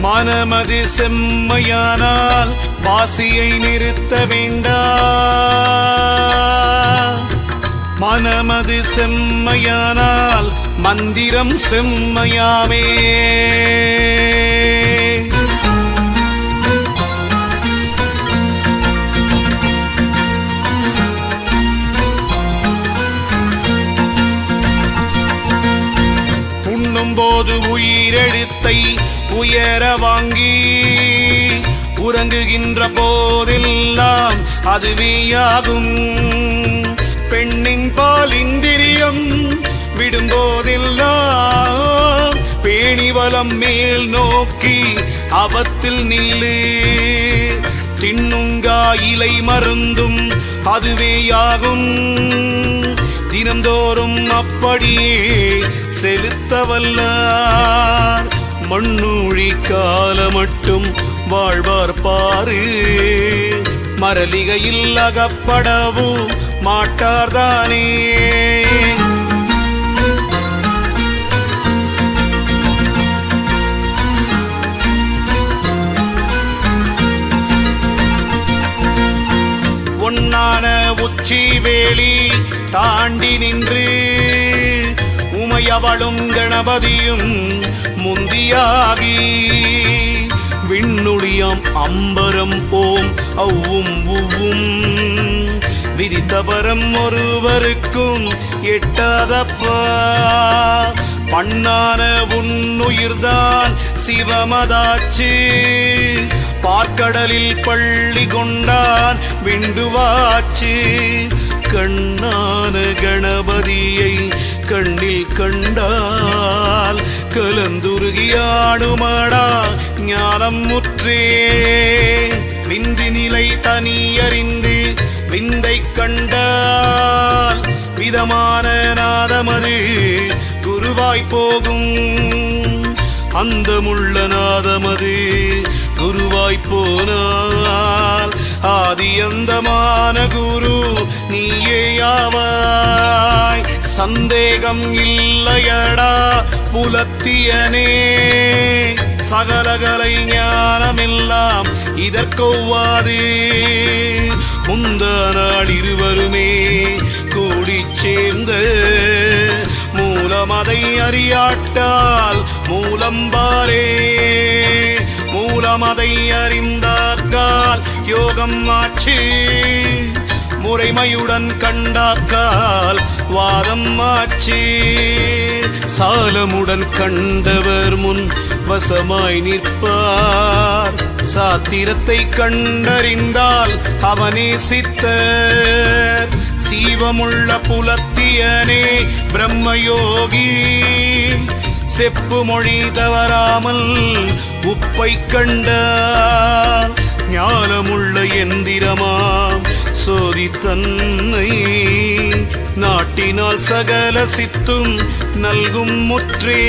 மனமது செம்மையானால் வாசியை நிறுத்த வேண்டாம். மனமது செம்மையானால் மந்திரம் செம்மையாமே. உண்ணும்போது உயிரெழுத்தை உயர வாங்கி உறங்குகின்ற போதெல்லாம் அதுவேயாகும். பெண்ணின் பால் இந்திரியம் விடும்போதெல்லாம் பேணிவலம் மேல் நோக்கி அவத்தில் நில்லு. தின்னுங்கா இலை மருந்தும் அதுவேயாகும். தினந்தோறும் அப்படியே செலுத்தவல்லார் மண்ணூழி கால மட்டும் வாழ்வார் பாரு. மரலிகையில் அகப்படவும் மாட்டார்தானே. ஒன்னான உச்சி வேளி தாண்டி நின்று உமையவளும் கணபதியும் முந்தியாகி விண்ணுடியாம் அம்பரம் ஓம் அவ்வும் உவ்வும் விதித்தபரம் ஒருவருக்கும் எட்டாதப்பா. பண்ணான உன்னுயிர்தான் சிவமதாச்சு. பார்க்கடலில் பள்ளி கொண்டான் விண்டுவாச்சு. கண்ணான கணபதியை கண்ணில் கண்டால் கலந்துருகியாடுமாடா ஞானம் முற்றே. விந்தி நிலை தனியறிந்து விந்தை கண்டால் விதமான நாதமது குருவாய் போகும். அந்தமுள்ள நாதமது குருவாய் போனால் ஆதியந்தமான குரு நீயேயாவாய். சந்தேகம் இல்லையடா புலத்தியனே. சகலகலை ஞானமெல்லாம் இதற்கொவ்வாது. முந்த நாள் இருவருமே கூடி சேர்ந்த மூலமதை அறியாட்டால் மூலம்பாரே. மூலமதை அறிந்தாக்கால் யோகம் ஆச்சு. முறைமையுடன் கண்டாக்கால் வாதம் ஆச்சு. சாலமுடன் கண்டவர் முன் வசமாய் நிற்பார். சாத்திரத்தை கண்டறிந்தால் அவனே சித்தர். சீவமுள்ள புலத்தியனே பிரம்மயோகி. செப்பு மொழி தவறாமல் உப்பை கண்டால் ஞானமுள்ள எந்திரமாம் சோதி தன்னை நாட்டினால் சகல சித்தும் நல்கும் முற்றே.